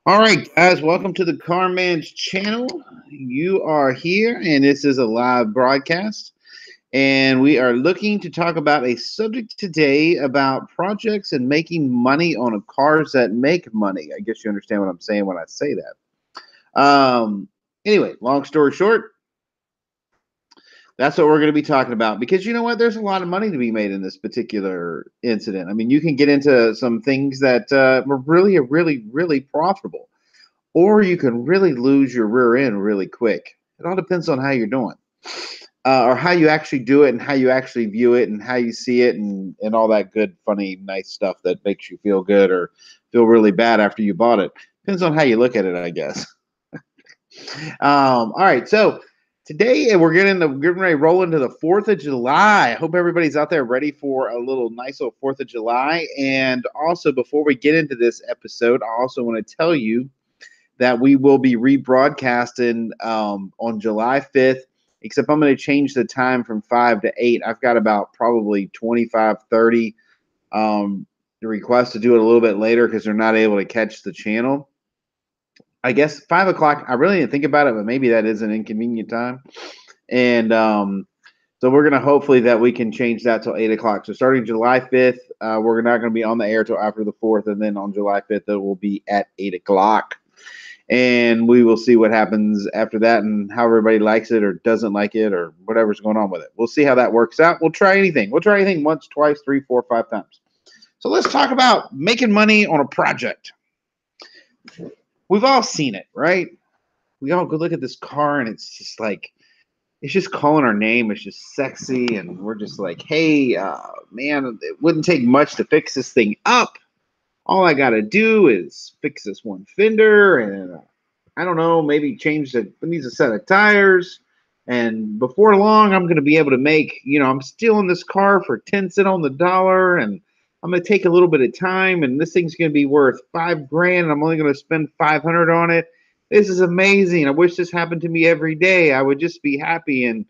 All right, guys, welcome to the TheCarMan's channel. You are here, and this is a live broadcast. And we are looking to talk about a subject today about projects and making money on cars that make money. I guess you understand what I'm saying when I say that. Anyway, long story short, that's what we're going to be talking about because you know what? There's a lot of money to be made in this particular incident. I mean, you can get into some things that were really profitable, or you can really lose your rear end really quick. It all depends on how you're doing, or how you actually do it, and how you actually view it, and how you see it, and all that good, funny, nice stuff that makes you feel good or feel really bad after you bought it. Depends on how you look at it, I guess. All right, so today we're getting ready to roll into the 4th of July. I hope everybody's out there ready for a little nice little 4th of July. And also, before we get into this episode, I also want to tell you that we will be rebroadcasting on July 5th, except I'm going to change the time from 5 to 8. I've got about probably 25, 30 requests to do it a little bit later because they're not able to catch the channel. I guess 5 o'clock, I really didn't think about it, but maybe that is an inconvenient time. And so we're going to hopefully that we can change that till 8 o'clock. So starting July 5th, we're not going to be on the air till after the 4th. And then on July 5th, it will be at 8 o'clock. And we will see what happens after that and how everybody likes it or doesn't like it or whatever's going on with it. We'll see how that works out. We'll try anything. We'll try anything once, twice, 3, 4, 5 times. So let's talk about making money on a project. We've all seen it, right? We all go look at this car and it's just like, it's just calling our name. It's just sexy. And we're just like, hey, man, it wouldn't take much to fix this thing up. All I got to do is fix this one fender and I don't know, maybe change it needs a set of tires. And before long, I'm going to be able to make, I'm stealing this car for 10 cents on the dollar and I'm going to take a little bit of time and this thing's going to be worth $5,000 and I'm only going to spend 500 on it. This is amazing. I wish this happened to me every day. I would just be happy. And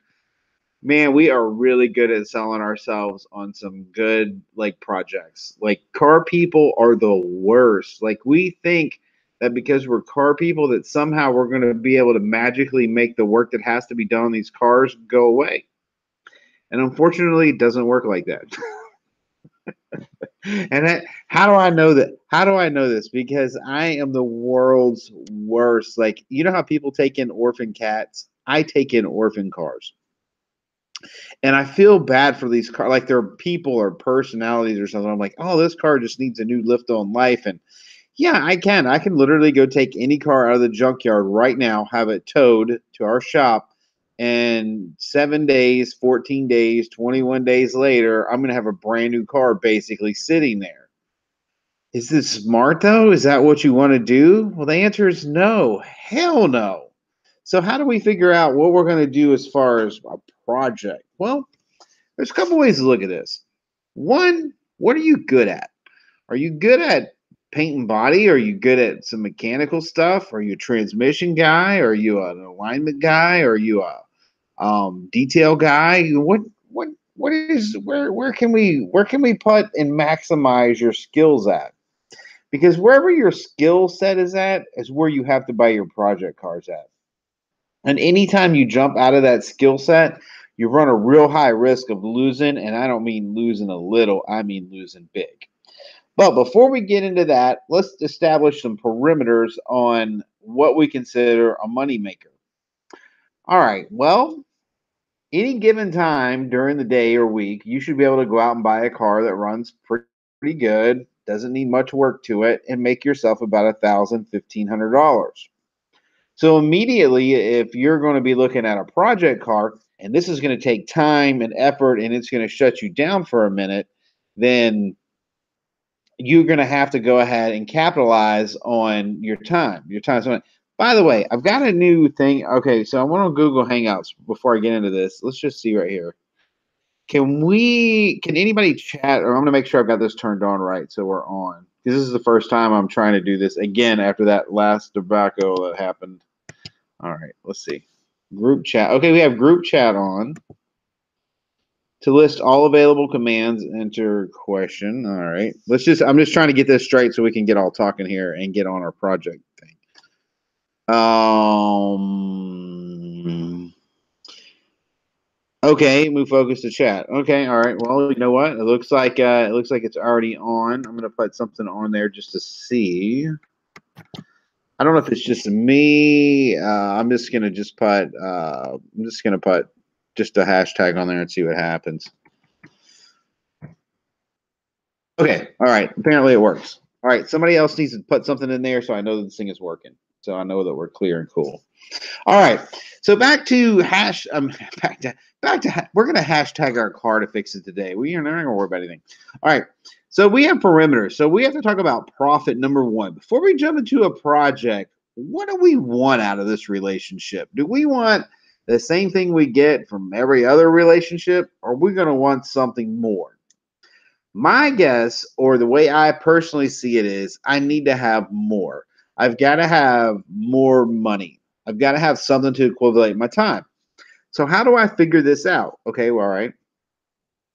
man, we are really good at selling ourselves on some good projects. Like car people are the worst. Like we think that because we're car people that somehow we're going to be able to magically make the work that has to be done on these cars go away. And unfortunately, it doesn't work like that. And how do I know that? How do I know this? Because I am the world's worst. Like, you know how people take in orphan cats? I take in orphan cars. And I feel bad for these cars, like they're people or personalities or something. I'm like, oh, this car just needs a new lift on life. And yeah, I can. I can literally go take any car out of the junkyard right now, have it towed to our shop, and 7 days, 14 days, 21 days later, I'm going to have a brand new car basically sitting there. Is this smart, though? Is that what you want to do? Well, the answer is no. Hell no. So how do we figure out what we're going to do as far as a project? Well, there's a couple ways to look at this. One, what are you good at? Are you good at paint and body? Are you good at some mechanical stuff? Are you a transmission guy? Are you an alignment guy? Are you a detail guy? Where can we put and maximize your skills at? Because wherever your skill set is at is where you have to buy your project cars at. And anytime you jump out of that skill set, you run a real high risk of losing. And I don't mean losing a little, I mean losing big. But before we get into that, let's establish some perimeters on what we consider a moneymaker. All right, well, any given time during the day or week, you should be able to go out and buy a car that runs pretty good, doesn't need much work to it, and make yourself about $1,000, $1,500. So immediately, if you're going to be looking at a project car, and this is going to take time and effort, and it's going to shut you down for a minute, then you're going to have to go ahead and capitalize on your time. By the way, I've got a new thing. Okay, so I want to Google Hangouts before I get into this. Let's just see right here. Can anybody chat? Or I'm going to make sure I've got this turned on right so we're on. Because this is the first time I'm trying to do this again after that last debacle that happened. All right, let's see. Group chat. Okay, we have group chat on. To list all available commands, enter question. All right. I'm just trying to get this straight so we can get all talking here and get on our project thing. Okay, move focus to chat. Okay, all right. Well, you know what? It looks like it's already on. I'm gonna put something on there just to see. I don't know if it's just me. I'm just gonna put just a hashtag on there and see what happens. Okay, all right. Apparently it works. All right, somebody else needs to put something in there so I know that this thing is working. So I know that we're clear and cool. All right. So back to we're gonna hashtag our car to fix it today. We're not gonna worry about anything. All right. So we have perimeters. So we have to talk about profit number one. Before we jump into a project, what do we want out of this relationship? Do we want the same thing we get from every other relationship, or are we gonna want something more? My guess, or the way I personally see it, is I need to have more. I've got to have more money. I've got to have something to equivalent my time. So how do I figure this out? Okay, well, all right.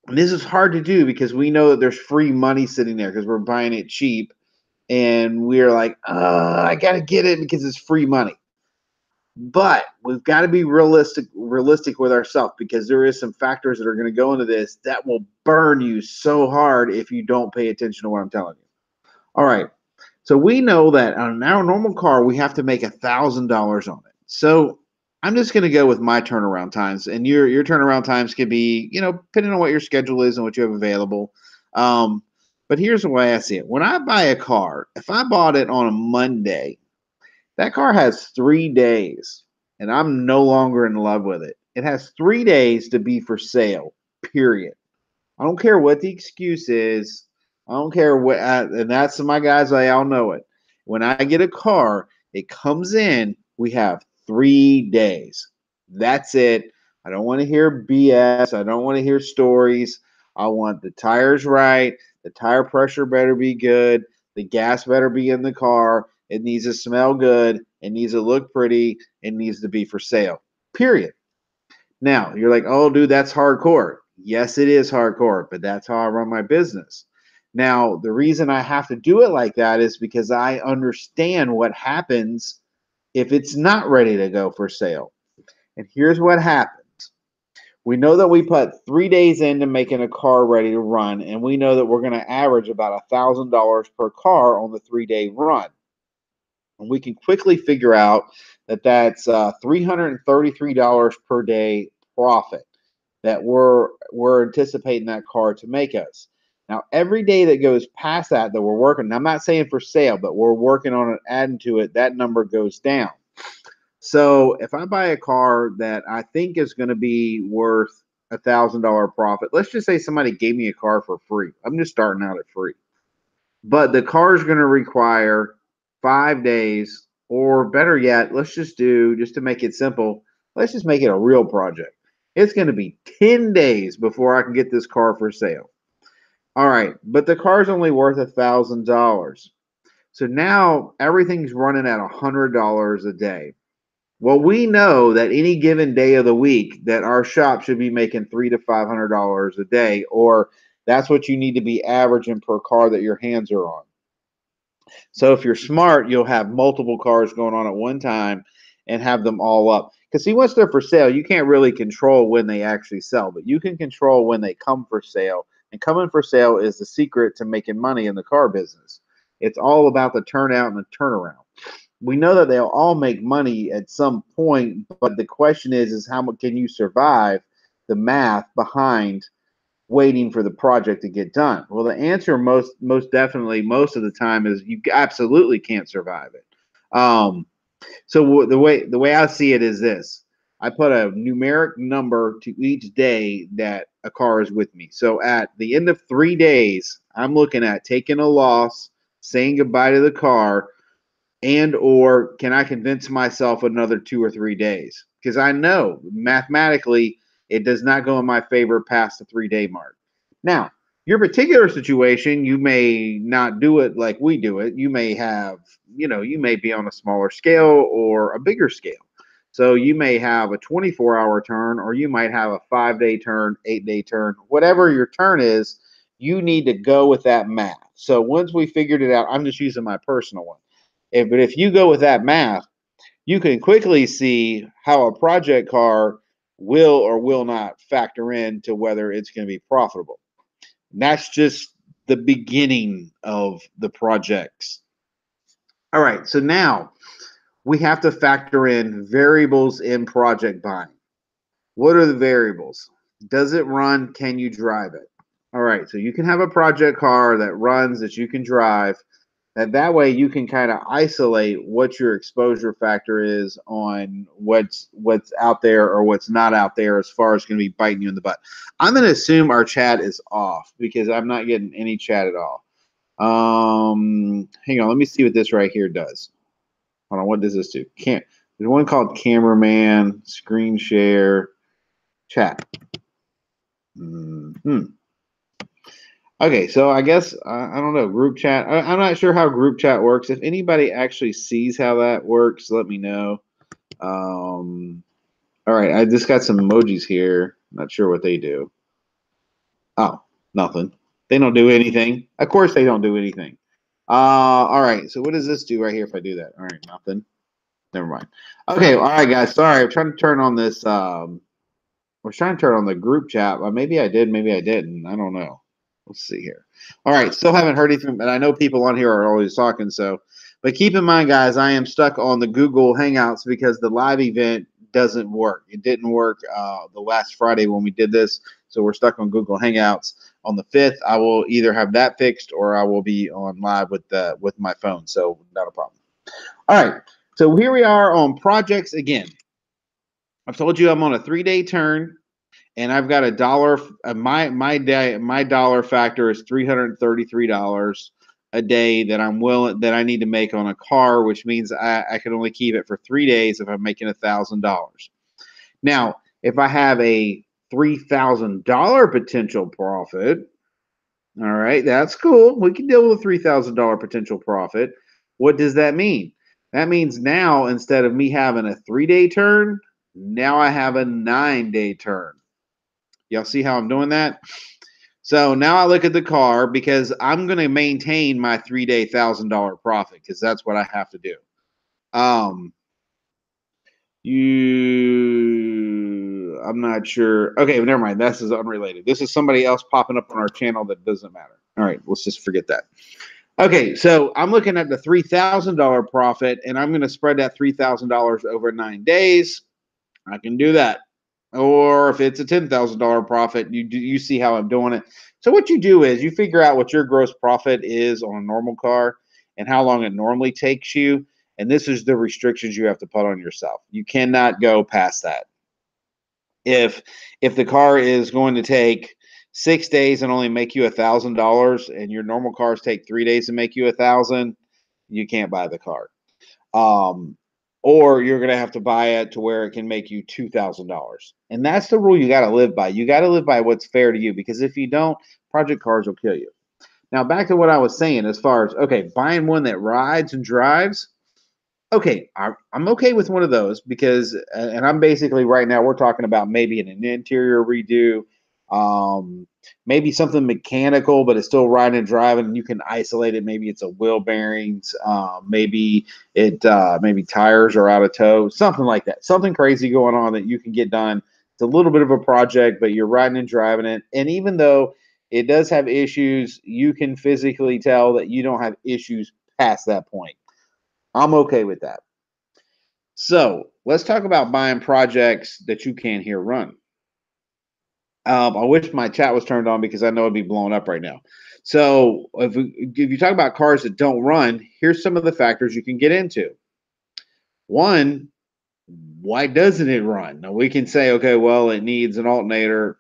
And this is hard to do because we know that there's free money sitting there because we're buying it cheap, and we're like, I got to get it because it's free money. But we've got to be realistic with ourselves, because there is some factors that are going to go into this that will burn you so hard if you don't pay attention to what I'm telling you. All right. So we know that on our normal car, we have to make $1,000 on it. So I'm just going to go with my turnaround times, and your turnaround times could be, depending on what your schedule is and what you have available. But here's the way I see it: when I buy a car, if I bought it on a Monday, that car has 3 days, and I'm no longer in love with it. It has 3 days to be for sale, period. I don't care what the excuse is. I don't care what, and that's my guys. They all know it. When I get a car, it comes in. We have 3 days. That's it. I don't want to hear BS. I don't want to hear stories. I want the tires right. The tire pressure better be good. The gas better be in the car. It needs to smell good. It needs to look pretty. It needs to be for sale. Period. Now, you're like, oh, dude, that's hardcore. Yes, it is hardcore, but that's how I run my business. Now, the reason I have to do it like that is because I understand what happens if it's not ready to go for sale. And here's what happens. We know that we put 3 days into making a car ready to run, and we know that we're going to average about $1,000 per car on the 3-day run. And we can quickly figure out that that's $333 per day profit that we're anticipating that car to make us. Now, every day that goes past that we're working, I'm not saying for sale, but we're working on it, adding to it, that number goes down. So if I buy a car that I think is going to be worth $1,000 profit, let's just say somebody gave me a car for free. I'm just starting out at free. But the car is going to require 5 days, or better yet, just to make it simple, let's just make it a real project. It's going to be 10 days before I can get this car for sale. All right, but the car's only worth $1,000. So now everything's running at $100 a day. Well, we know that any given day of the week that our shop should be making $300 to $500 a day, or that's what you need to be averaging per car that your hands are on. So if you're smart, you'll have multiple cars going on at one time and have them all up. Because see, once they're for sale, you can't really control when they actually sell, but you can control when they come for sale. And coming for sale is the secret to making money in the car business. It's all about the turnout and the turnaround. We know that they'll all make money at some point, but the question is how much can you survive the math behind waiting for the project to get done? Well, the answer most definitely most of the time is you absolutely can't survive it. So the way I see it is this: I put a numeric number to each day that a car is with me. So at the end of 3 days, I'm looking at taking a loss, saying goodbye to the car, and or can I convince myself another 2 or 3 days? Because I know mathematically it does not go in my favor past the 3-day mark. Now, your particular situation, you may not do it like we do it. You may have, you may be on a smaller scale or a bigger scale. So you may have a 24-hour turn, or you might have a 5-day turn, 8-day turn, whatever your turn is. You need to go with that math. So once we figured it out, I'm just using my personal one. But if you go with that math, you can quickly see how a project car will or will not factor into whether it's going to be profitable. And that's just the beginning of the projects. All right, so now we have to factor in variables in project buying. What are the variables? Does it run? Can you drive it? All right, so you can have a project car that runs that you can drive. And that way you can kind of isolate what your exposure factor is on what's out there or what's not out there as far as going to be biting you in the butt. I'm going to assume our chat is off because I'm not getting any chat at all. Hang on, let me see what this right here does. Hold on, what does this do? There's one called cameraman, screen share, chat. Okay, so I guess I don't know, group chat. I'm not sure how group chat works. If anybody actually sees how that works, let me know. All right, I just got some emojis here. Not sure what they do. Oh, nothing. They don't do anything. Of course they don't do anything. All right, so what does this do right here if I do that? All right, nothing. Never mind. Okay, all right, guys. Sorry, I'm trying to turn on this. We're trying to turn on the group chat. Maybe I did, maybe I didn't. I don't know. Let's see here. All right, still haven't heard anything, but I know people on here are always talking. But keep in mind, guys, I am stuck on the Google Hangouts because the live event doesn't work. It didn't work the last Friday when we did this, so we're stuck on Google Hangouts. On the 5th, I will either have that fixed or I will be on live with my phone, so not a problem. All right, so here we are on projects again. I've told you I'm on a 3-day turn. And I've got my dollar factor is $333 a day that I need to make on a car, which means I can only keep it for 3 days if I'm making $1,000. Now, if I have a $3,000 potential profit, all right, that's cool. We can deal with a $3,000 potential profit. What does that mean? That means now instead of me having a 3-day turn, now I have a 9-day turn. Y'all see how I'm doing that? So now I look at the car because I'm going to maintain my 3-day $1,000 profit because that's what I have to do. I'm not sure. Okay, never mind. This is unrelated. This is somebody else popping up on our channel that doesn't matter. All right, let's just forget that. Okay, so I'm looking at the $3,000 profit, and I'm going to spread that $3,000 over 9 days. I can do that. Or if it's a $10,000 profit, you see how I'm doing it. So what you do is you figure out what your gross profit is on a normal car and how long it normally takes you. And this is the restrictions you have to put on yourself. You cannot go past that. If the car is going to take 6 days and only make you $1,000, and your normal cars take 3 days to make you $1,000, you can't buy the car. Or you're going to have to buy it to where it can make you $2,000. And that's the rule you got to live by. You got to live by what's fair to you, because if you don't, project cars will kill you. Now, back to what I was saying as far as, okay, buying one that rides and drives. Okay, I'm okay with one of those because, and I'm basically right now, we're talking about maybe an interior redo, maybe something mechanical, but it's still riding and driving, and you can isolate it. Maybe it's a wheel bearings, maybe tires are out of tow, something like that. Something crazy going on that you can get done. It's a little bit of a project, but you're riding and driving it. And even though it does have issues, you can physically tell that you don't have issues past that point. I'm okay with that. So let's talk about buying projects that you can't hear run. I wish my chat was turned on because I know it'd be blowing up right now. So if you talk about cars that don't run, here's some of the factors you can get into. One, why doesn't it run? Now we can say, okay, well, it needs an alternator.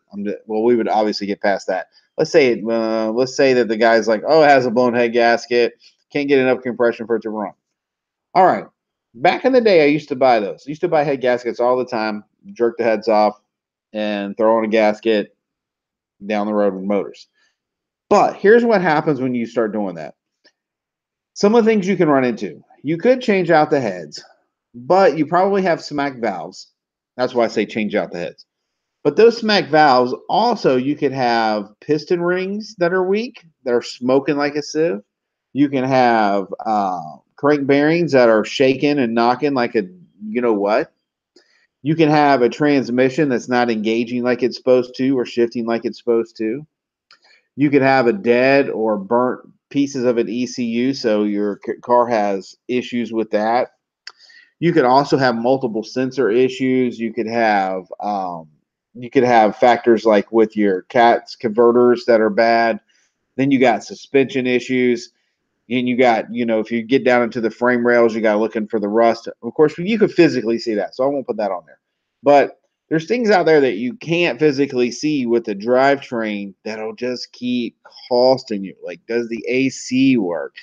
Well, we would obviously get past that. Let's say that the guy's like, oh, it has a blown head gasket, can't get enough compression for it to run. All right. Back in the day, I used to buy those. I used to buy head gaskets all the time, jerk the heads off, and throw on a gasket down the road with motors. But here's what happens when you start doing that. Some of the things you can run into. You could change out the heads, but you probably have smack valves. That's why I say change out the heads. But those smack valves, also, you could have piston rings that are weak, that are smoking like a sieve. You can have crank bearings that are shaking and knocking like you know what? You can have a transmission that's not engaging like it's supposed to or shifting like it's supposed to. You could have a dead or burnt pieces of an ECU, so your car has issues with that. You could also have multiple sensor issues. You could have factors like with your CATS converters that are bad. Then you got suspension issues, and you got, if you get down into the frame rails, you got looking for the rust. Of course, you could physically see that, so I won't put that on there. But there's things out there that you can't physically see with the drivetrain that'll just keep costing you. Like, does the AC work?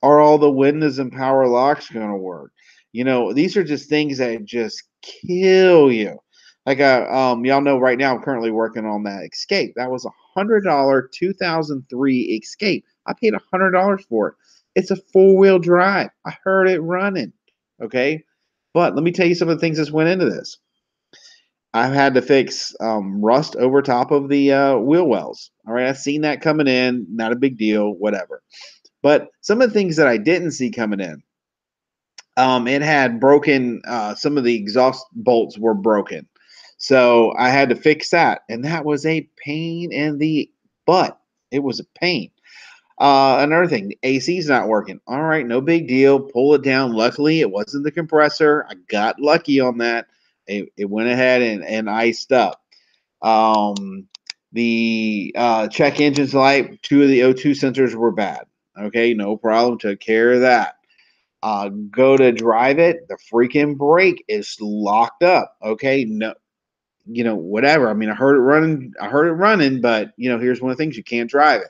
Are all the windows and power locks going to work? These are just things that just kill you. Like, y'all know right now I'm currently working on that Escape. That was $100 2003 Escape. I paid $100 for it. It's a four-wheel drive. I heard it running. Okay, but let me tell you some of the things that went into this. I've had to fix rust over top of the wheel wells. All right, I've seen that coming in. Not a big deal. Whatever. But some of the things that I didn't see coming in, it had broken, some of the exhaust bolts were broken. So I had to fix that. And that was a pain in the butt. It was a pain. Another thing, the AC's not working. All right, no big deal. Pull it down. Luckily, it wasn't the compressor. I got lucky on that. It went ahead and iced up. The check engines light, two of the O2 sensors were bad. Okay, no problem. Took care of that. Go to drive it. The freaking brake is locked up. Okay, no, whatever. I mean, I heard it running, but here's one of the things: you can't drive it.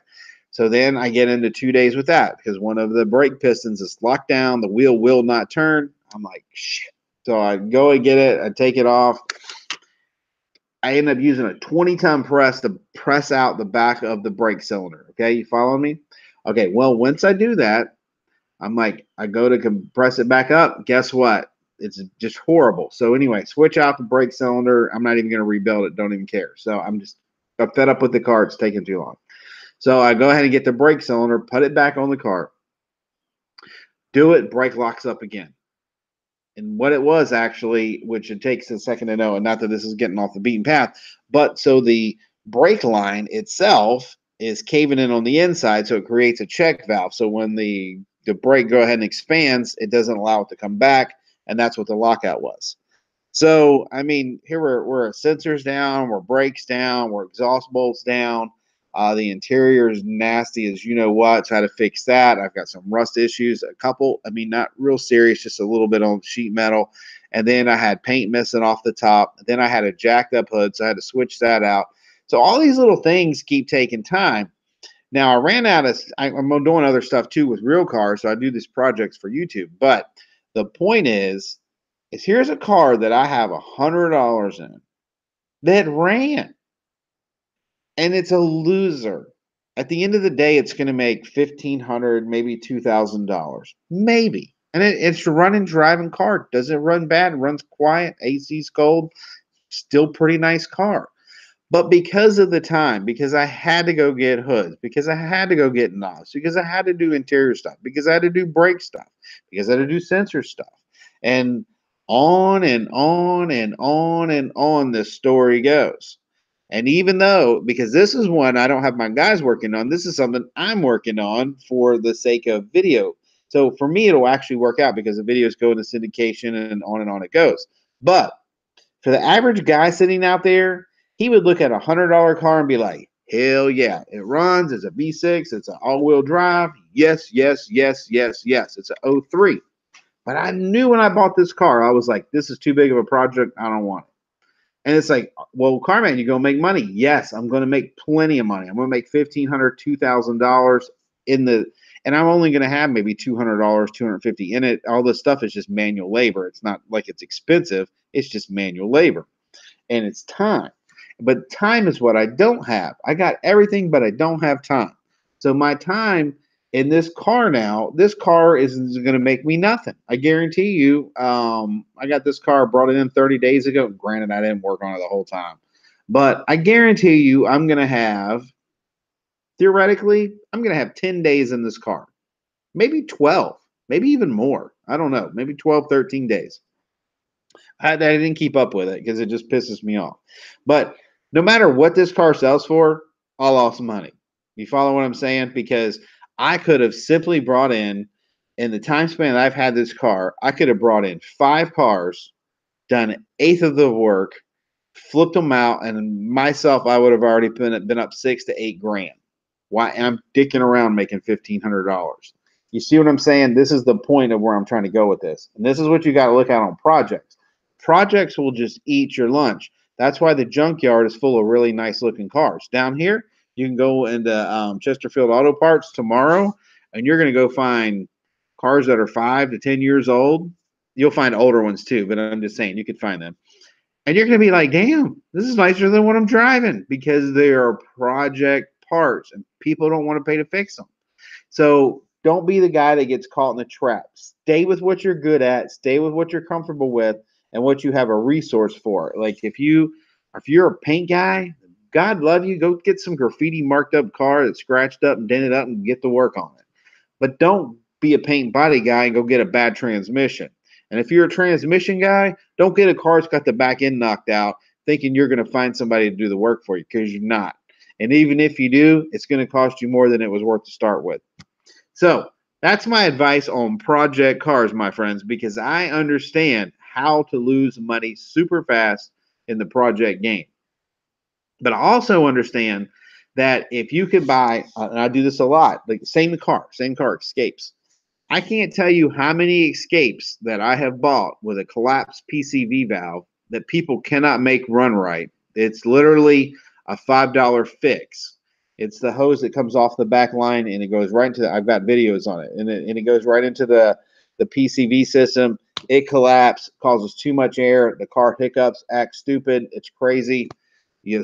So then I get into 2 days with that because one of the brake pistons is locked down. The wheel will not turn. I'm like, shit. So I go and get it. I take it off. I end up using a 20-ton press to press out the back of the brake cylinder. Okay, you follow me? Okay, well, once I do that, I'm like, I go to compress it back up. Guess what? It's just horrible. So anyway, switch out the brake cylinder. I'm not even going to rebuild it. Don't even care. So I'm fed up with the car. It's taking too long. So I go ahead and get the brake cylinder, put it back on the car, do it, brake locks up again. And what it was actually, which it takes a second to know, and not that this is getting off the beaten path, but so the brake line itself is caving in on the inside, so it creates a check valve. So when the brake go ahead and expands, it doesn't allow it to come back, and that's what the lockout was. So I mean, here we're sensors down, we're brakes down, we're exhaust bolts down. The interior is nasty as you know what. So I had to fix that. I've got some rust issues, a couple. I mean, not real serious, just a little bit on sheet metal. And then I had paint missing off the top. Then I had a jacked up hood, so I had to switch that out. So all these little things keep taking time. Now I ran out of. I'm doing other stuff too with real cars, so I do these projects for YouTube. But the point is here's a car that I have $100 in that ran. And it's a loser. At the end of the day, it's going to make $1,500, maybe $2,000, maybe. And it's a running, driving car. Doesn't run bad. Runs quiet. AC's cold. Still pretty nice car. But because of the time, because I had to go get hoods, because I had to go get knobs, because I had to do interior stuff, because I had to do brake stuff, because I had to do sensor stuff, and on and on and on and on this story goes. And even though, because this is one I don't have my guys working on, this is something I'm working on for the sake of video. So for me, it'll actually work out because the videos go into syndication and on it goes. But for the average guy sitting out there, he would look at a $100 car and be like, hell yeah, it runs. It's a V6. It's an all-wheel drive. Yes, yes, yes, yes, yes. It's an 03. But I knew when I bought this car, I was like, this is too big of a project. I don't want it. And it's like, well, Carman, you're going to make money. Yes, I'm going to make plenty of money. I'm going to make $1,500, $2,000 and I'm only going to have maybe $200, $250 in it. All this stuff is just manual labor. It's not like it's expensive. It's just manual labor. And it's time. But time is what I don't have. I got everything, but I don't have time. So my time in this car now, this car is going to make me nothing. I guarantee you. I got this car, brought it in 30 days ago. Granted, I didn't work on it the whole time. But I guarantee you I'm going to have, theoretically, I'm going to have 10 days in this car. Maybe 12. Maybe even more. I don't know. Maybe 12, 13 days. I didn't keep up with it because it just pisses me off. But no matter what this car sells for, I lost money. You follow what I'm saying? Because I could have simply brought in the time span that I've had this car, I could have brought in 5 cars, done an eighth of the work, flipped them out, and myself, I would have already been up 6 to 8 grand. Why I'm dicking around making $1,500? You see what I'm saying? This is the point of where I'm trying to go with this, and this is what you got to look at on projects. Projects will just eat your lunch. That's why the junkyard is full of really nice looking cars. Down here, you can go into Chesterfield Auto Parts tomorrow, and you're going to go find cars that are 5 to 10 years old. You'll find older ones too, but I'm just saying you could find them. And you're going to be like, damn, this is nicer than what I'm driving because they are project parts and people don't want to pay to fix them. So don't be the guy that gets caught in the trap. Stay with what you're good at, stay with what you're comfortable with and what you have a resource for. Like if you're a paint guy, God love you, go get some graffiti marked up car that's scratched up and dented up and get to work on it. But don't be a paint body guy and go get a bad transmission. And if you're a transmission guy, don't get a car that's got the back end knocked out thinking you're going to find somebody to do the work for you because you're not. And even if you do, it's going to cost you more than it was worth to start with. So that's my advice on project cars, my friends, because I understand how to lose money super fast in the project game. But I also understand that if you could buy, and I do this a lot, like same car, Escapes. I can't tell you how many Escapes that I have bought with a collapsed PCV valve that people cannot make run right. It's literally a $5 fix. It's the hose that comes off the back line and it goes right into I've got videos on it, and it goes right into the PCV system. It collapses, causes too much air. The car hiccups, acts stupid. It's crazy. You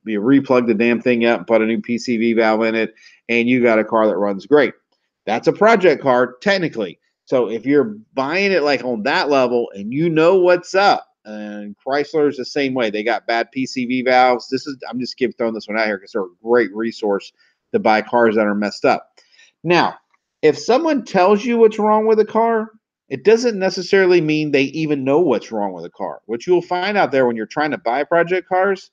replug the damn thing up, put a new PCV valve in it, and you got a car that runs great. That's a project car, technically. So if you're buying it like on that level and you know what's up, and Chrysler's the same way. They got bad PCV valves. I'm just throwing this one out here because they're a great resource to buy cars that are messed up. Now, if someone tells you what's wrong with a car, it doesn't necessarily mean they even know what's wrong with a car. What you'll find out there when you're trying to buy project cars,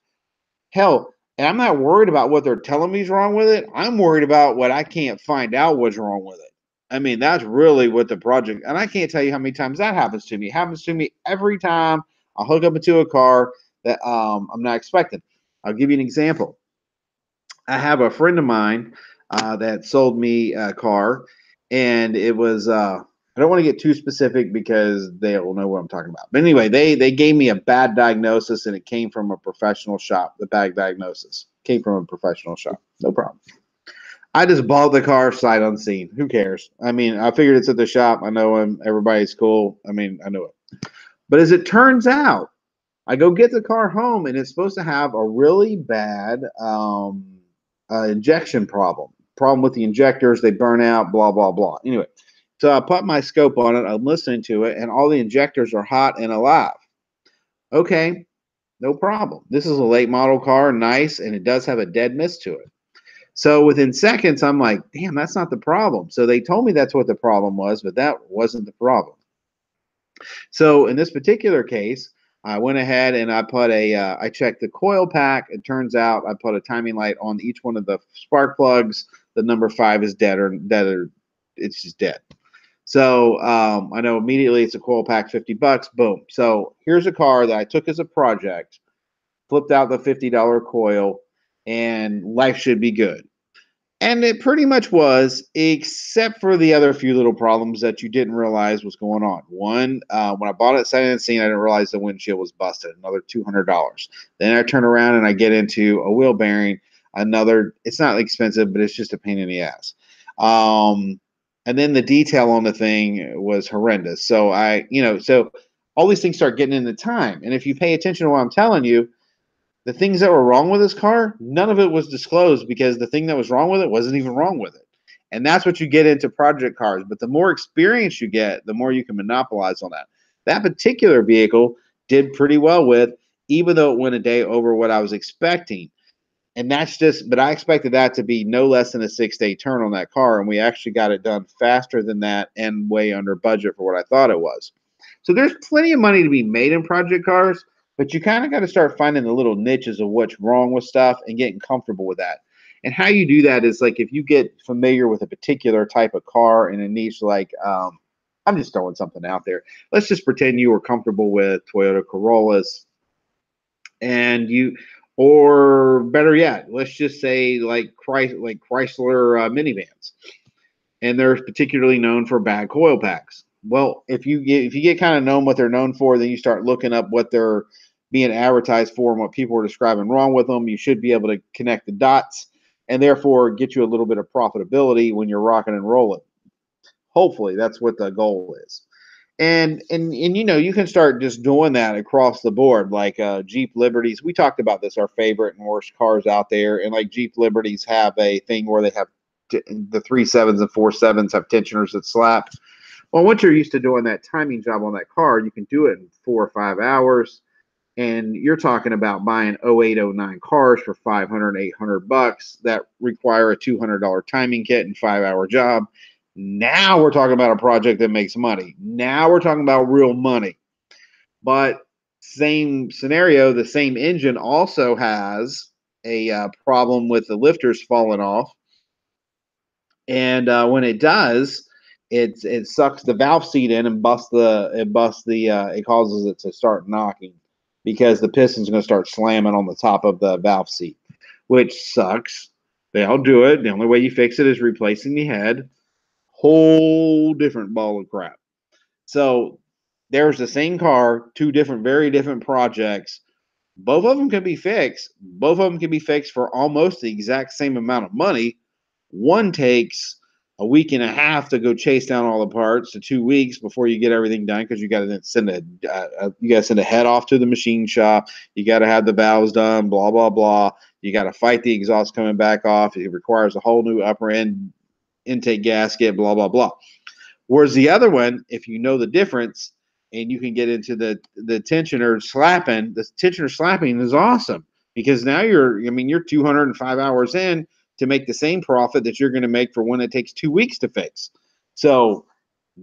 hell, and I'm not worried about what they're telling me is wrong with it. I'm worried about what I can't find out what's wrong with it. I mean, that's really what the project, and I can't tell you how many times that happens to me. It happens to me every time I hook up into a car that I'm not expecting. I'll give you an example. I have a friend of mine that sold me a car, and it was I don't want to get too specific because they will know what I'm talking about. But anyway, they gave me a bad diagnosis, and it came from a professional shop. The bad diagnosis came from a professional shop. No problem. I just bought the car sight unseen. Who cares? I mean, I figured it's at the shop. I know him. Everybody's cool. I mean, I know it. But as it turns out, I go get the car home, and it's supposed to have a really bad injection problem with the injectors. They burn out, blah, blah, blah. Anyway, so I put my scope on it. I'm listening to it, and all the injectors are hot and alive. Okay, no problem. This is a late model car, nice, and it does have a dead miss to it. So within seconds, I'm like, damn, that's not the problem. So they told me that's what the problem was, but that wasn't the problem. So in this particular case, I went ahead and I put I checked the coil pack. It turns out I put a timing light on each one of the spark plugs. The number 5 is dead or it's just dead. So I know immediately it's a coil pack, $50. Boom. So here's a car that I took as a project, flipped out the $50 coil, and life should be good. And it pretty much was, except for the other few little problems that you didn't realize was going on. One, when I bought it sight unseen, I didn't realize the windshield was busted. Another $200. Then I turn around and I get into a wheel bearing. Another, it's not expensive, but it's just a pain in the ass. And then the detail on the thing was horrendous. So so all these things start getting in the time. And if you pay attention to what I'm telling you, the things that were wrong with this car, none of it was disclosed because the thing that was wrong with it wasn't even wrong with it. And that's what you get into project cars. But the more experience you get, the more you can monopolize on that. That particular vehicle did pretty well with, even though it went a day over what I was expecting. And that's just, but I expected that to be no less than a 6-day turn on that car. And we actually got it done faster than that and way under budget for what I thought it was. So there's plenty of money to be made in project cars, but you kind of got to start finding the little niches of what's wrong with stuff and getting comfortable with that. And how you do that is like if you get familiar with a particular type of car in a niche, like I'm just throwing something out there. Let's just pretend you were comfortable with Toyota Corollas, and you, or better yet, let's just say like Chrysler minivans, and they're particularly known for bad coil packs. Well, if you get kind of known what they're known for, then you start looking up what they're being advertised for and what people are describing wrong with them. You should be able to connect the dots and therefore get you a little bit of profitability when you're rocking and rolling. Hopefully, that's what the goal is. And you know, you can start just doing that across the board, like Jeep Liberties. We talked about this, our favorite and worst cars out there, and like Jeep Liberties have a thing where they have the 3.7s and 4.7s have tensioners that slap. Well, once you're used to doing that timing job on that car, you can do it in 4 or 5 hours. And you're talking about buying 08, 09 cars for $500, $800 that require a $200 timing kit and 5-hour job. Now we're talking about a project that makes money. Now we're talking about real money. But same scenario, the same engine also has a problem with the lifters falling off. And when it does, it sucks the valve seat in and it causes it to start knocking because the piston's going to start slamming on the top of the valve seat, which sucks. They all do it. The only way you fix it is replacing the head. Whole different ball of crap. So there's the same car, two different, very different projects. Both of them can be fixed. Both of them can be fixed for almost the exact same amount of money. One takes a week and a half to go chase down all the parts, to 2 weeks before you get everything done, because you got to send a head off to the machine shop. You got to have the valves done. Blah blah blah. You got to fight the exhaust coming back off. It requires a whole new upper end intake gasket. Blah blah blah. Whereas the other one, if you know the difference and you can get into the tensioner slapping, the tensioner slapping is awesome because now you're 205 hours in to make the same profit that you're going to make for one that takes 2 weeks to fix. So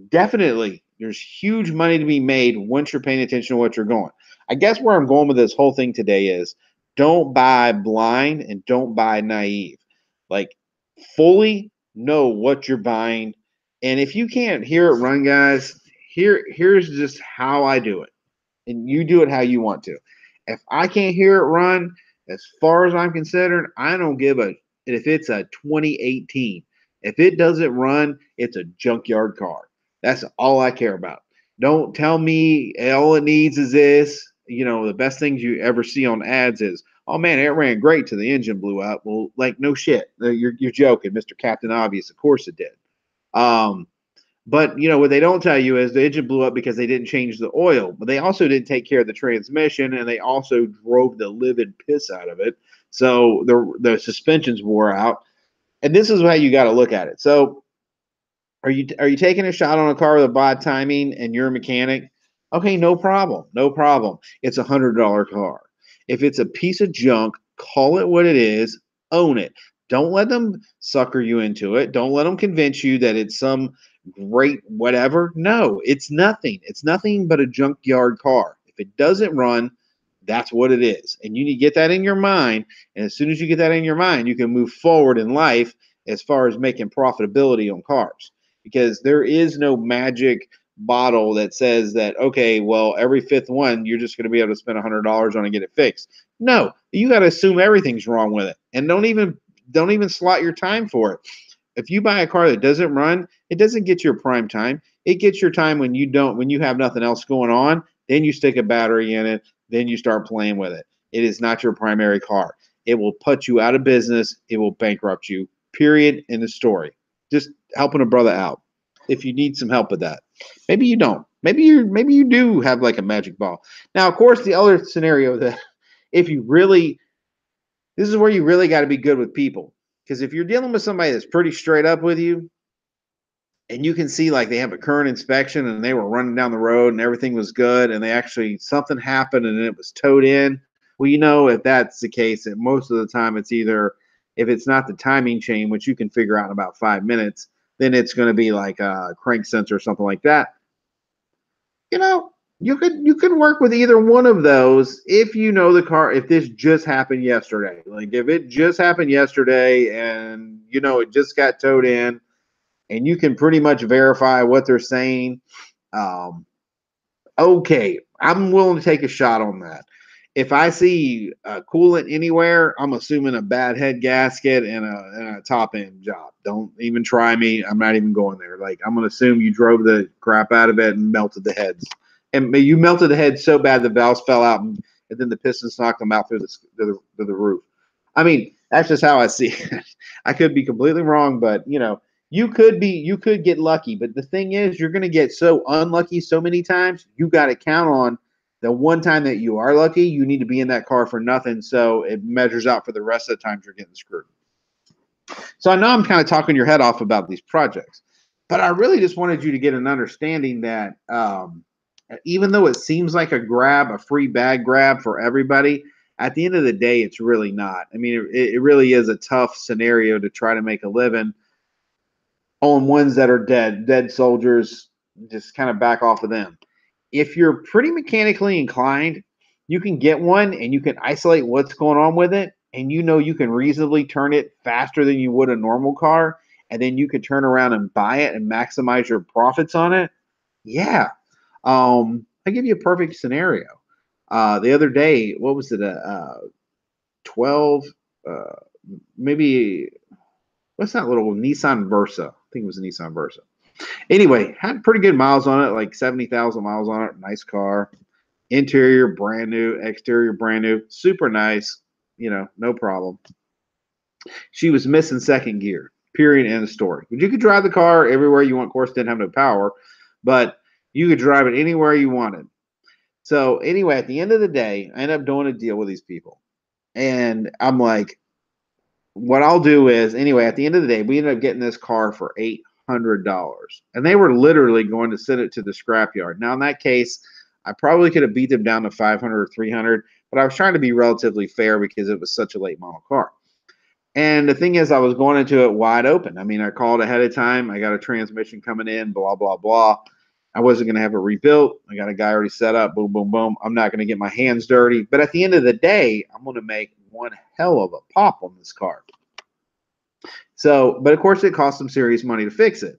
definitely there's huge money to be made once you're paying attention to what you're going. I guess where I'm going with this whole thing today is don't buy blind and don't buy naive. Like fully know what you're buying. And if you can't hear it run, guys, here's just how I do it. And you do it how you want to. If I can't hear it run, as far as I'm concerned, I don't give a if it's a 2018. If it doesn't run, it's a junkyard car. That's all I care about. Don't tell me all it needs is this. You know, the best things you ever see on ads is, oh man, it ran great till the engine blew up. Well, like no shit. You're joking, Mr. Captain Obvious. Of course it did. But you know what they don't tell you is the engine blew up because they didn't change the oil, but they also didn't take care of the transmission, and they also drove the livid piss out of it. So the suspensions wore out, and this is how you got to look at it. So are you taking a shot on a car with a bad timing and you're a mechanic? Okay, no problem, no problem. It's $100 car. If it's a piece of junk, call it what it is. Own it. Don't let them sucker you into it. Don't let them convince you that it's some great whatever. No, it's nothing. It's nothing but a junkyard car. If it doesn't run, that's what it is. And you need to get that in your mind. And as soon as you get that in your mind, you can move forward in life as far as making profitability on cars. Because there is no magic bottle that says that, okay, well, every fifth one, you're just going to be able to spend $100 on and get it fixed. No, you got to assume everything's wrong with it. And don't even slot your time for it. If you buy a car that doesn't run, it doesn't get your prime time. It gets your time when you have nothing else going on. Then you stick a battery in it. Then you start playing with it. It is not your primary car. It will put you out of business. It will bankrupt you. Period. In the story. Just helping a brother out. If you need some help with that, maybe you don't. Maybe you do have like a magic ball. Now, of course, the other scenario that this is where you really got to be good with people. Because if you're dealing with somebody that's pretty straight up with you, and you can see like they have a current inspection and they were running down the road and everything was good, and something happened and it was towed in. Well, you know, if that's the case, and most of the time it's either, if it's not the timing chain, which you can figure out in about 5 minutes, then it's going to be like a crank sensor or something like that. you know, you could work with either one of those if you know the car. If this just happened yesterday, like if it just happened yesterday, and you know it just got towed in, and you can pretty much verify what they're saying. Um, okay, I'm willing to take a shot on that. If I see coolant anywhere, I'm assuming a bad head gasket and a top end job. Don't even try me. I'm not even going there. Like I'm gonna assume you drove the crap out of it and melted the heads, and you melted the head so bad the valves fell out, and then the pistons knocked them out through the roof. I mean, that's just how I see it. I could be completely wrong, but you know, you could get lucky. But the thing is, you're going to get so unlucky so many times. You got to count on the one time that you are lucky. You need to be in that car for nothing, so it measures out for the rest of the times you're getting screwed. So I know I'm kind of talking your head off about these projects, but I really just wanted you to get an understanding that even though it seems like a free bag grab for everybody, at the end of the day, it's really not. I mean, it really is a tough scenario to try to make a living on ones that are dead soldiers. Just kind of back off of them. If you're pretty mechanically inclined, you can get one and you can isolate what's going on with it, and you know you can reasonably turn it faster than you would a normal car, and then you can turn around and buy it and maximize your profits on it. Yeah. I give you a perfect scenario. The other day, what was it? 12, uh, maybe, what's that little Nissan Versa? I think it was a Nissan Versa. Anyway, had pretty good miles on it, like 70,000 miles on it. Nice car. Interior brand new, exterior brand new, super nice. You know, no problem. She was missing second gear. Period. End of story. But you could drive the car everywhere you want. Of course, didn't have no power, but you could drive it anywhere you wanted. So anyway, at the end of the day, I ended up doing a deal with these people, and I'm like, what I'll do is anyway. At the end of the day, we ended up getting this car for $800, and they were literally going to send it to the scrapyard. Now, in that case, I probably could have beat them down to 500 or 300, but I was trying to be relatively fair because it was such a late model car. And the thing is, I was going into it wide open. I mean, I called ahead of time. I got a transmission coming in, blah, blah, blah. I wasn't going to have it rebuilt. I got a guy already set up, boom, boom, boom. I'm not going to get my hands dirty. But at the end of the day, I'm going to make one hell of a pop on this car. So, but of course, it costs some serious money to fix it.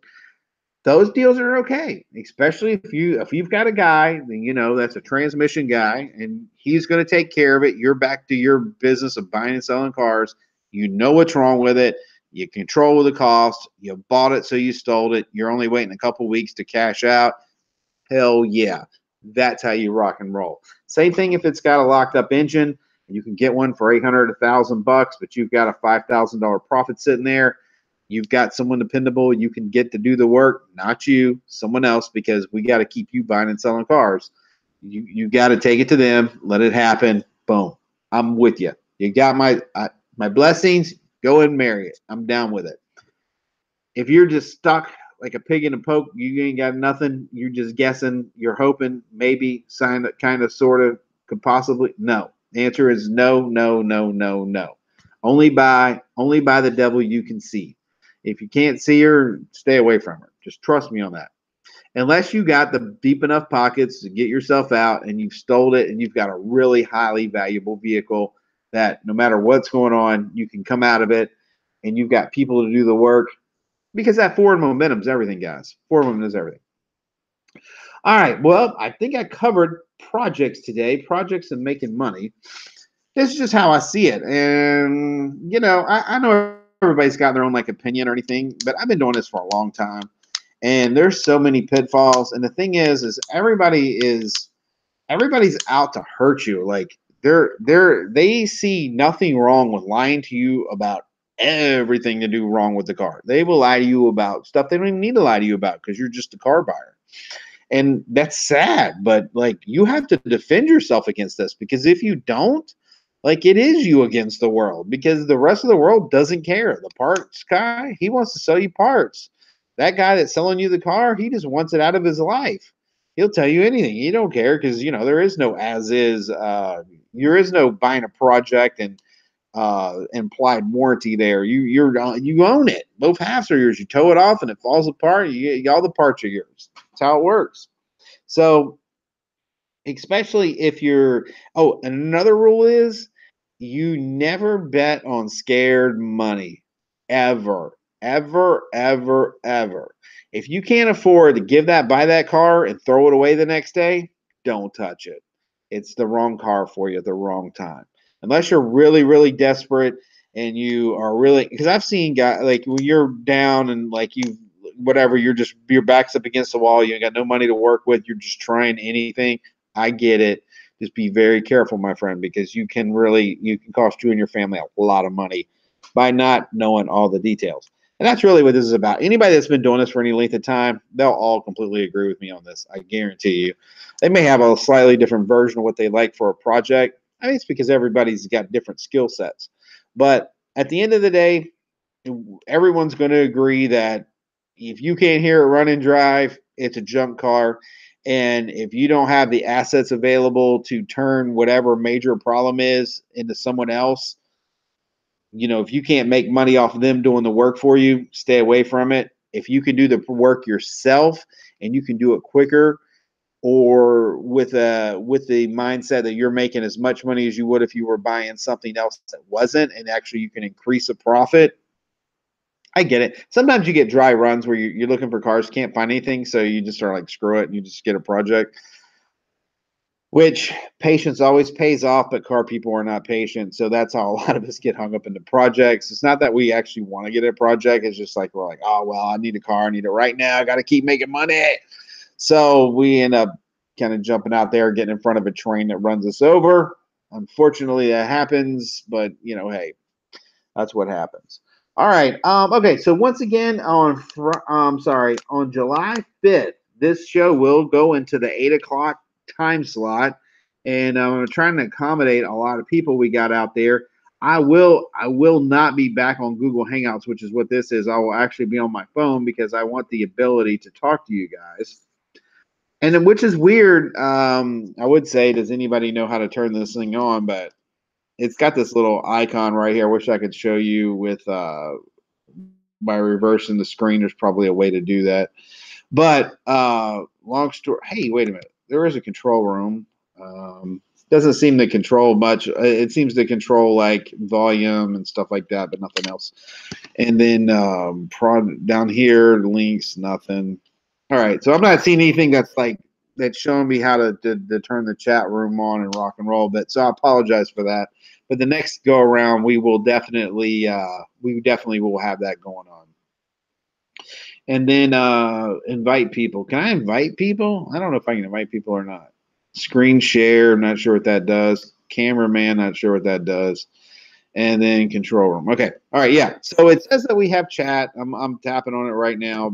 Those deals are okay, especially if you've got a guy, you know, that's a transmission guy, and he's going to take care of it. You're back to your business of buying and selling cars. You know what's wrong with it. You control the cost. You bought it, so you stole it. You're only waiting a couple weeks to cash out. Hell yeah, that's how you rock and roll. Same thing if it's got a locked up engine. You can get one for $800, $1,000, but you've got a $5,000 profit sitting there. You've got someone dependable you can get to do the work, not you, someone else, because we got to keep you buying and selling cars. You got to take it to them, let it happen. Boom. I'm with you. You got my blessings. Go and marry it. I'm down with it. If you're just stuck like a pig in a poke, you ain't got nothing. You're just guessing. You're hoping, maybe, sign that kind of, sort of, could possibly. No. The answer is no, no, no, no, no. Only by the devil you can see. If you can't see her, stay away from her. Just trust me on that. Unless you got the deep enough pockets to get yourself out and you've stole it and you've got a really highly valuable vehicle that no matter what's going on, you can come out of it, and you've got people to do the work, because that forward momentum is everything, guys. Forward momentum is everything. All right. Well, I think I covered projects today, projects and making money. This is just how I see it. And, you know, I know everybody's got their own like opinion or anything, but I've been doing this for a long time, and there's so many pitfalls. And the thing is everybody's out to hurt you. Like they see nothing wrong with lying to you about everything to do wrong with the car. They will lie to you about stuff they don't even need to lie to you about because you're just a car buyer. And that's sad, but like you have to defend yourself against this, because if you don't, like, it is you against the world, because the rest of the world doesn't care. The parts guy, he wants to sell you parts. That guy that's selling you the car, he just wants it out of his life. He'll tell you anything. He don't care, because, you know, there is no as is. There is no buying a project and implied warranty there. You own it. Both halves are yours. You tow it off and it falls apart. All the parts are yours. That's how it works. So especially if you're. Oh, and another rule is you never bet on scared money, ever, ever, ever, ever. If you can't afford to buy that car and throw it away the next day, don't touch it. It's the wrong car for you at the wrong time. Unless you're really, really desperate and you are really, because I've seen guys like when you're down and like you, whatever, your back's up against the wall, you ain't got no money to work with, you're just trying anything. I get it. Just be very careful, my friend, because you can cost you and your family a lot of money by not knowing all the details. And that's really what this is about. Anybody that's been doing this for any length of time, they'll all completely agree with me on this. I guarantee you. They may have a slightly different version of what they like for a project. I mean, it's because everybody's got different skill sets. But at the end of the day, everyone's going to agree that if you can't hear it run and drive, it's a junk car. And if you don't have the assets available to turn whatever major problem is into someone else, if you can't make money off of them doing the work for you, stay away from it. If you can do the work yourself and you can do it quicker, or with the mindset that you're making as much money as you would if you were buying something else that wasn't, and actually you can increase a profit. I get it. Sometimes you get dry runs where you're looking for cars, can't find anything, so you just are like, screw it, and you just get a project. Which patience always pays off, but car people are not patient. So that's how a lot of us get hung up into projects. It's not that we actually want to get a project. It's just like we're like, oh well, I need a car, I need it right now. I got to keep making money. So we end up kind of jumping out there, getting in front of a train that runs us over. Unfortunately, that happens, but hey, that's what happens. All right. Okay. So once again, on July 5th, this show will go into the 8 o'clock time slot, and I'm trying to accommodate a lot of people we got out there. I will not be back on Google Hangouts, which is what this is. I will actually be on my phone because I want the ability to talk to you guys. And then, which is weird. I would say, does anybody know how to turn this thing on? But it's got this little icon right here. I wish I could show you with by reversing the screen. There's probably a way to do that. But long story. Hey, wait a minute. There is a control room. Doesn't seem to control much. It seems to control like volume and stuff like that, but nothing else. And then down here, links, nothing. All right. So I'm not seeing anything that's showing me how to turn the chat room on and rock and roll. But so I apologize for that. But the next go around, we definitely will have that going on. And then invite people. Can I invite people? I don't know if I can invite people or not. Screen share, I'm not sure what that does. Cameraman, not sure what that does. And then control room. Okay. All right. Yeah. So it says that we have chat. I'm tapping on it right now,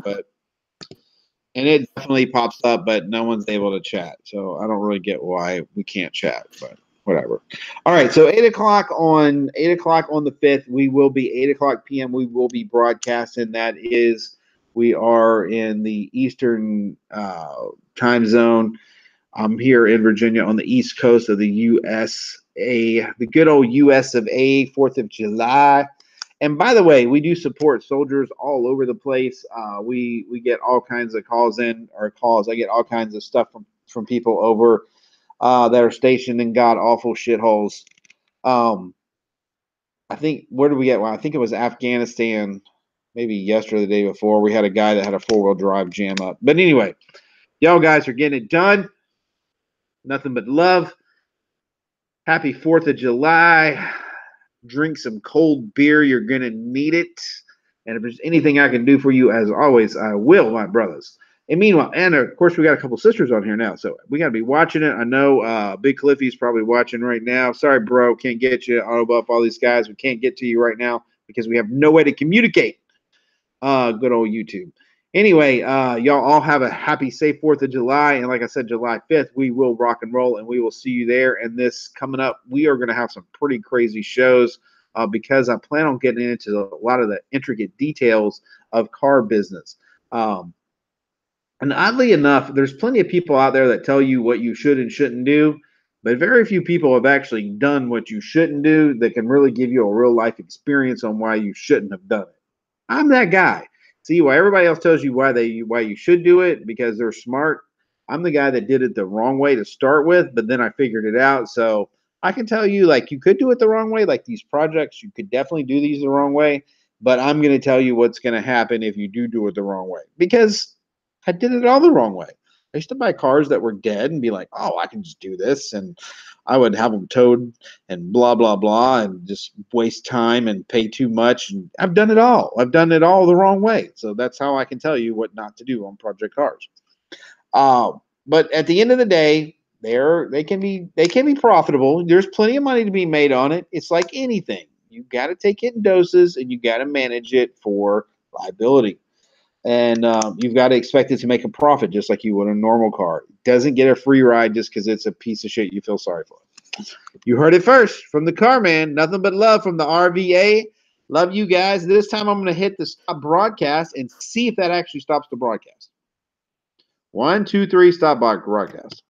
and it definitely pops up, but no one's able to chat. So I don't really get why we can't chat, but whatever. All right. So 8 o'clock on the 5th, we will be 8 o'clock p.m. We will be broadcasting. We are in the Eastern time zone. I'm here in Virginia on the East Coast of the USA, the good old US of A, 4th of July. And by the way, we do support soldiers all over the place. We get all kinds of calls. I get all kinds of stuff from people over that are stationed in god awful shitholes. I think where did we get? Well, I think it was Afghanistan. Maybe yesterday, the day before, we had a guy that had a 4-wheel drive jam up. But anyway, y'all guys are getting it done. Nothing but love. Happy 4th of July. Drink some cold beer. You're going to need it. And if there's anything I can do for you, as always, I will, my brothers. And meanwhile, and of course, we got a couple sisters on here now, so we got to be watching it. I know Big Cliffy's probably watching right now. Sorry, bro, can't get you. Autobuff, all these guys, we can't get to you right now because we have no way to communicate. Good old YouTube. Anyway, y'all all have a happy, safe 4th of July. And like I said, July 5th, we will rock and roll, and we will see you there. And this coming up, we are going to have some pretty crazy shows because I plan on getting into a lot of the intricate details of car business. And oddly enough, there's plenty of people out there that tell you what you should and shouldn't do, but very few people have actually done what you shouldn't do that can really give you a real life experience on why you shouldn't have done it. I'm that guy. See, why everybody else tells you why you should do it because they're smart. I'm the guy that did it the wrong way to start with, but then I figured it out. So I can tell you, like, you could do it the wrong way. Like these projects, you could definitely do these the wrong way. But I'm going to tell you what's going to happen if you do it the wrong way, because I did it all the wrong way. I used to buy cars that were dead and be like, oh, I can just do this. And I would have them towed and blah, blah, blah, and just waste time and pay too much. And I've done it all. I've done it all the wrong way. So that's how I can tell you what not to do on project cars. But at the end of the day, they can be profitable. There's plenty of money to be made on it. It's like anything. You got to take it in doses, and you got to manage it for liability. And you've got to expect it to make a profit, just like you would a normal car. It doesn't get a free ride just because it's a piece of shit you feel sorry for. You heard it first from the CarMan. Nothing but love from the RVA. Love you guys. This time I'm going to hit the stop broadcast and see if that actually stops the broadcast. 1, 2, 3, stop broadcast.